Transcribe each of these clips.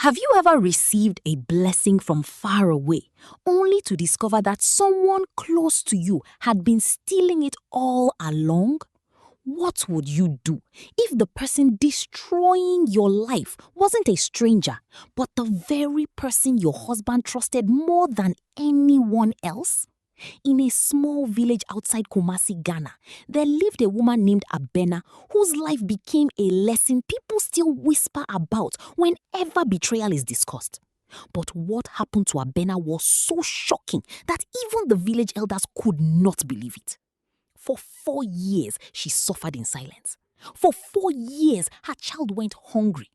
Have you ever received a blessing from far away, only to discover that someone close to you had been stealing it all along? What would you do if the person destroying your life wasn't a stranger, but the very person your husband trusted more than anyone else? In a small village outside Kumasi, Ghana, there lived a woman named Abena whose life became a lesson people still whisper about whenever betrayal is discussed. But what happened to Abena was so shocking that even the village elders could not believe it. For 4 years, she suffered in silence. For 4 years, her child went hungry.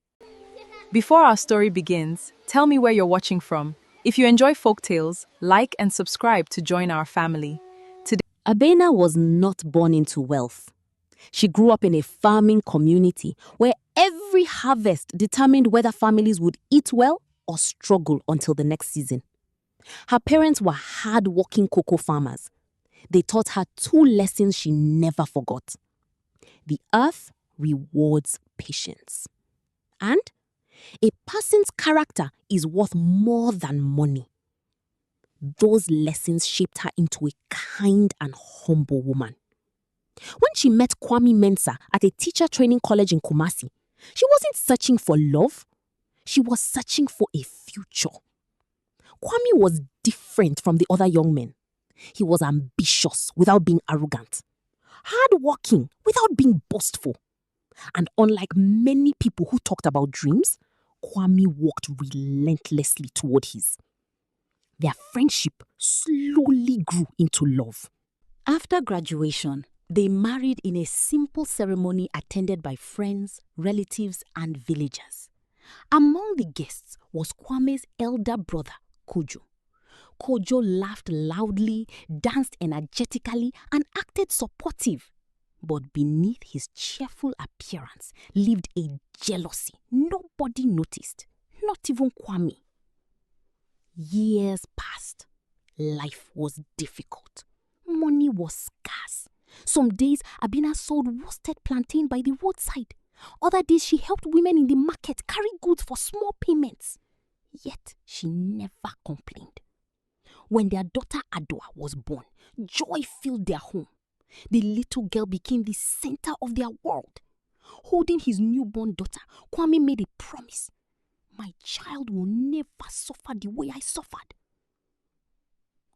Before our story begins, tell me where you're watching from. If you enjoy Folktales, like and subscribe to join our family. Abena was not born into wealth. She grew up in a farming community where every harvest determined whether families would eat well or struggle until the next season. Her parents were hard-working cocoa farmers. They taught her 2 lessons she never forgot. The earth rewards patience. And a person's character is worth more than money. Those lessons shaped her into a kind and humble woman. When she met Kwame Mensah at a teacher training college in Kumasi, she wasn't searching for love. She was searching for a future. Kwame was different from the other young men. He was ambitious without being arrogant, hardworking without being boastful. And unlike many people who talked about dreams, Kwame walked relentlessly toward his. Their friendship slowly grew into love. After graduation, they married in a simple ceremony attended by friends, relatives, and villagers. Among the guests was Kwame's elder brother, Kojo. Kojo laughed loudly, danced energetically, and acted supportive. But beneath his cheerful appearance lived a jealousy nobody noticed, not even Kwame. Years passed. Life was difficult. Money was scarce. Some days, Abena sold roasted plantain by the roadside. Other days, she helped women in the market carry goods for small payments. Yet, she never complained. When their daughter Adwa was born, joy filled their home. The little girl became the center of their world. Holding his newborn daughter, Kwame made a promise. My child will never suffer the way I suffered.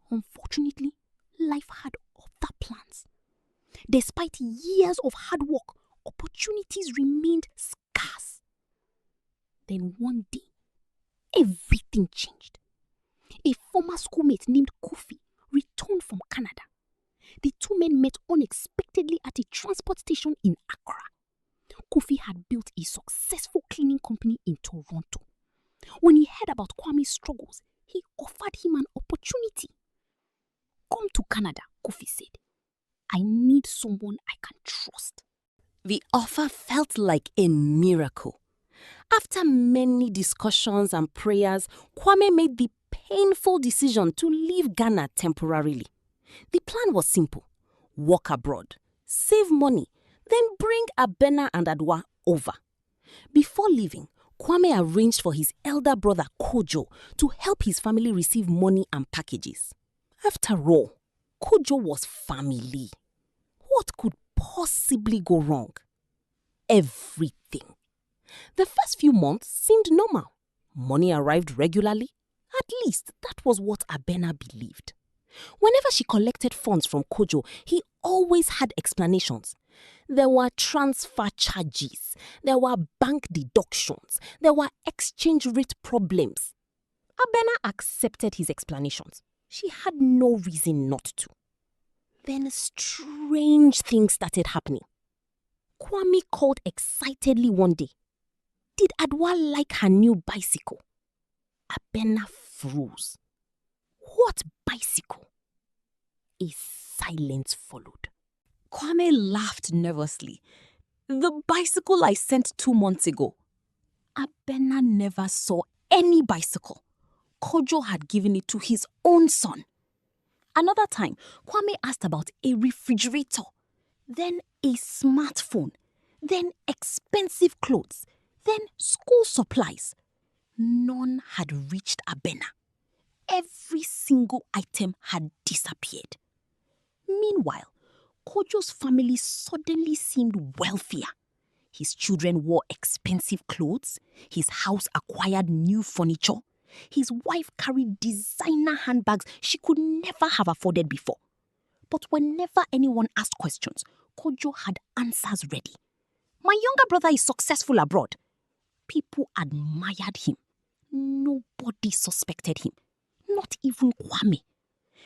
Unfortunately, life had other plans. Despite years of hard work, opportunities remained scarce. Then one day, everything changed. A former schoolmate named Kofi returned from Canada. The 2 men met unexpectedly at a transport station in Accra. Kofi had built a successful cleaning company in Toronto. When he heard about Kwame's struggles, he offered him an opportunity. Come to Canada, Kofi said. I need someone I can trust. The offer felt like a miracle. After many discussions and prayers, Kwame made the painful decision to leave Ghana temporarily. The plan was simple: work abroad, save money, then bring Abena and Adwa over. Before leaving, Kwame arranged for his elder brother Kojo to help his family receive money and packages. After all, Kojo was family. What could possibly go wrong? Everything. The first few months seemed normal. Money arrived regularly. At least that was what Abena believed. Whenever she collected funds from Kojo, he always had explanations. There were transfer charges, there were bank deductions, there were exchange rate problems. Abena accepted his explanations. She had no reason not to. Then strange things started happening. Kwame called excitedly one day. Did Adwa like her new bicycle? Abena froze. What bicycle? A silence followed. Kwame laughed nervously. The bicycle I sent 2 months ago. Abena never saw any bicycle. Kojo had given it to his own son. Another time, Kwame asked about a refrigerator, then a smartphone, then expensive clothes, then school supplies. None had reached Abena. Every single item had disappeared. Meanwhile, Kojo's family suddenly seemed wealthier. His children wore expensive clothes, his house acquired new furniture, his wife carried designer handbags she could never have afforded before. But whenever anyone asked questions, Kojo had answers ready. My younger brother is successful abroad. People admired him. Nobody suspected him, not even Kwame.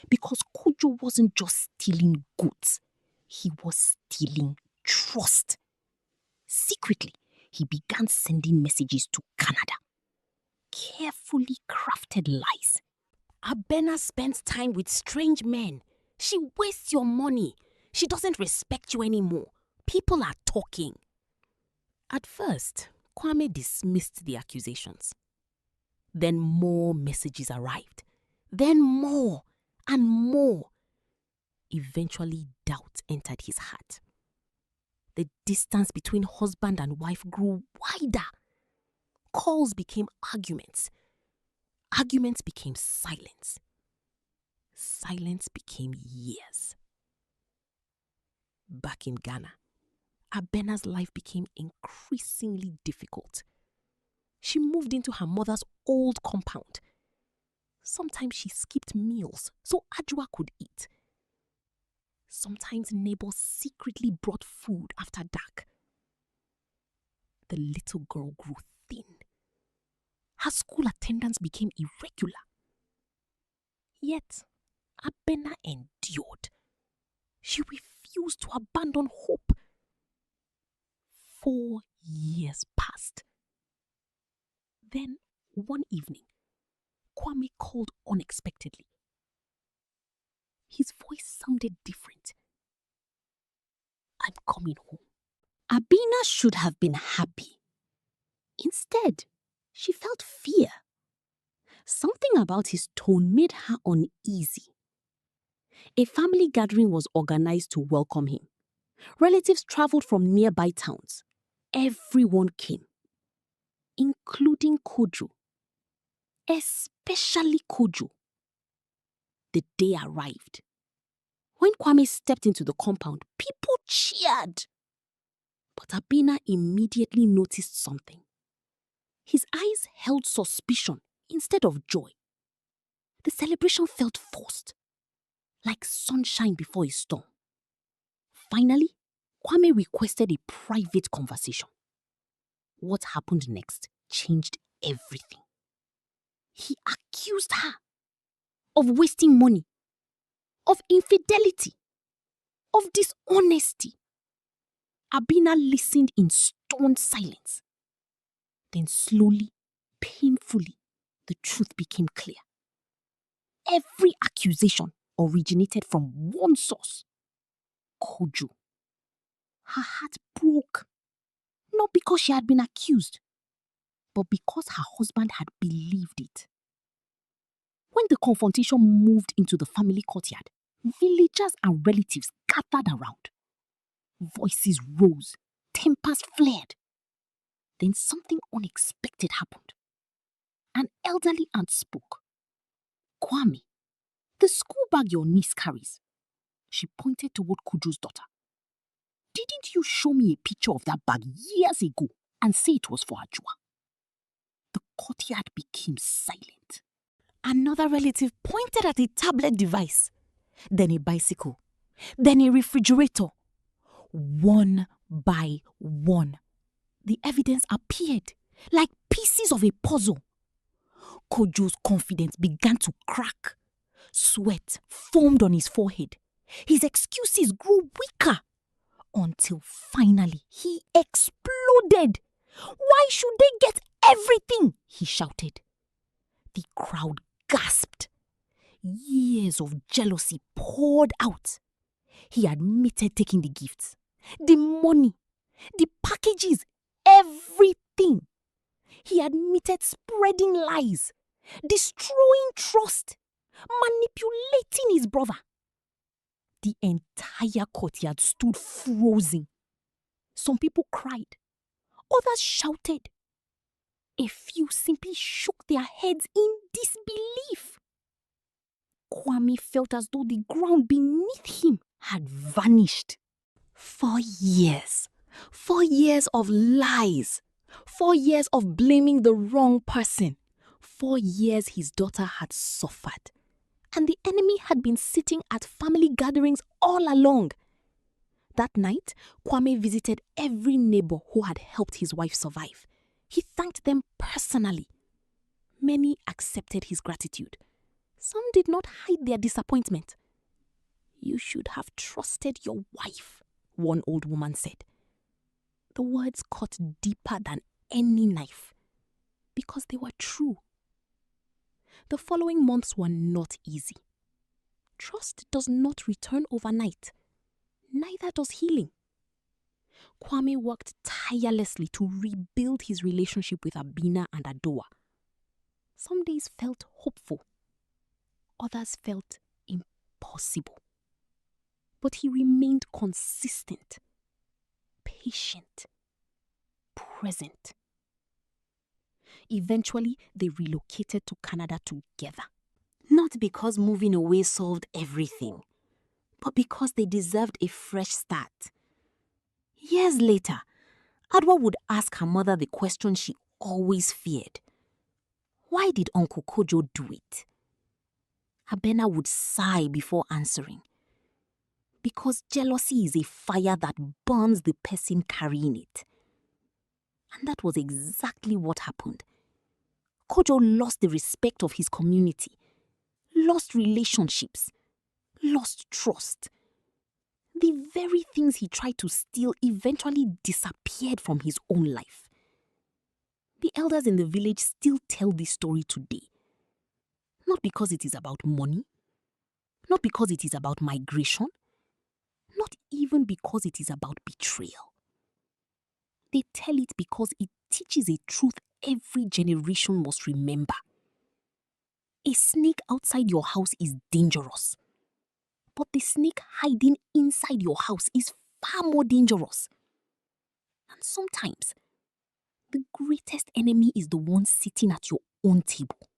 Because Kojo wasn't just stealing goods, he was stealing trust. Secretly, he began sending messages to Canada. Carefully crafted lies. Abena spends time with strange men. She wastes your money. She doesn't respect you anymore. People are talking. At first, Kwame dismissed the accusations. Then more messages arrived. Then more and more. Eventually, doubt entered his heart. The distance between husband and wife grew wider. Calls became arguments. Arguments became silence. Silence became years. Back in Ghana, Abena's life became increasingly difficult. She moved into her mother's old compound. Sometimes she skipped meals so Ajua could eat. Sometimes neighbors secretly brought food after dark. The little girl grew thin. Her school attendance became irregular. Yet, Abena endured. She refused to abandon hope. 4 years passed. Then, one evening, Kwame called unexpectedly. His voice sounded different. I'm coming home. Abena should have been happy. Instead, she felt fear. Something about his tone made her uneasy. A family gathering was organized to welcome him. Relatives traveled from nearby towns. Everyone came, including Kojo. Especially Kojo. The day arrived. When Kwame stepped into the compound, people cheered. But Abena immediately noticed something. His eyes held suspicion instead of joy. The celebration felt forced, like sunshine before a storm. Finally, Kwame requested a private conversation. What happened next changed everything. He accused her of wasting money, of infidelity, of dishonesty. Abena listened in stern silence. Then slowly, painfully, the truth became clear. Every accusation originated from one source: Kojo. Her heart broke, not because she had been accused, but because her husband had believed it. When the confrontation moved into the family courtyard, villagers and relatives gathered around. Voices rose, tempers flared. Then something unexpected happened. An elderly aunt spoke. Kwame, the school bag your niece carries. She pointed toward Kuju's daughter. Didn't you show me a picture of that bag years ago and say it was for Ajua? The courtyard became silent. Another relative pointed at a tablet device, then a bicycle, then a refrigerator. One by one, the evidence appeared like pieces of a puzzle. Kojo's confidence began to crack. Sweat formed on his forehead. His excuses grew weaker until finally he exploded. Why should they get everything? He shouted. The crowd gasped. Years of jealousy poured out. He admitted taking the gifts, the money, the packages, everything. He admitted spreading lies, destroying trust, manipulating his brother. The entire courtyard stood frozen. Some people cried. Others shouted. A few simply shook their heads in disbelief. Kwame felt as though the ground beneath him had vanished. 4 years. 4 years of lies. 4 years of blaming the wrong person. 4 years his daughter had suffered. And the enemy had been sitting at family gatherings all along. That night, Kwame visited every neighbor who had helped his wife survive. He thanked them personally. Many accepted his gratitude. Some did not hide their disappointment. "You should have trusted your wife," one old woman said. The words cut deeper than any knife because they were true. The following months were not easy. Trust does not return overnight. Neither does healing. Kwame worked tirelessly to rebuild his relationship with Abena and Adoa. Some days felt hopeful. Others felt impossible. But he remained consistent, patient, present. Eventually, they relocated to Canada together. Not because moving away solved everything, but because they deserved a fresh start. Years later, Adwa would ask her mother the question she always feared. Why did Uncle Kojo do it? Abena would sigh before answering. Because jealousy is a fire that burns the person carrying it. And that was exactly what happened. Kojo lost the respect of his community, lost relationships, lost trust. The very things he tried to steal eventually disappeared from his own life. The elders in the village still tell this story today. Not because it is about money, not because it is about migration, not even because it is about betrayal. They tell it because it teaches a truth every generation must remember. A snake outside your house is dangerous, but the snake hiding inside your house is far more dangerous. And sometimes, the greatest enemy is the one sitting at your own table.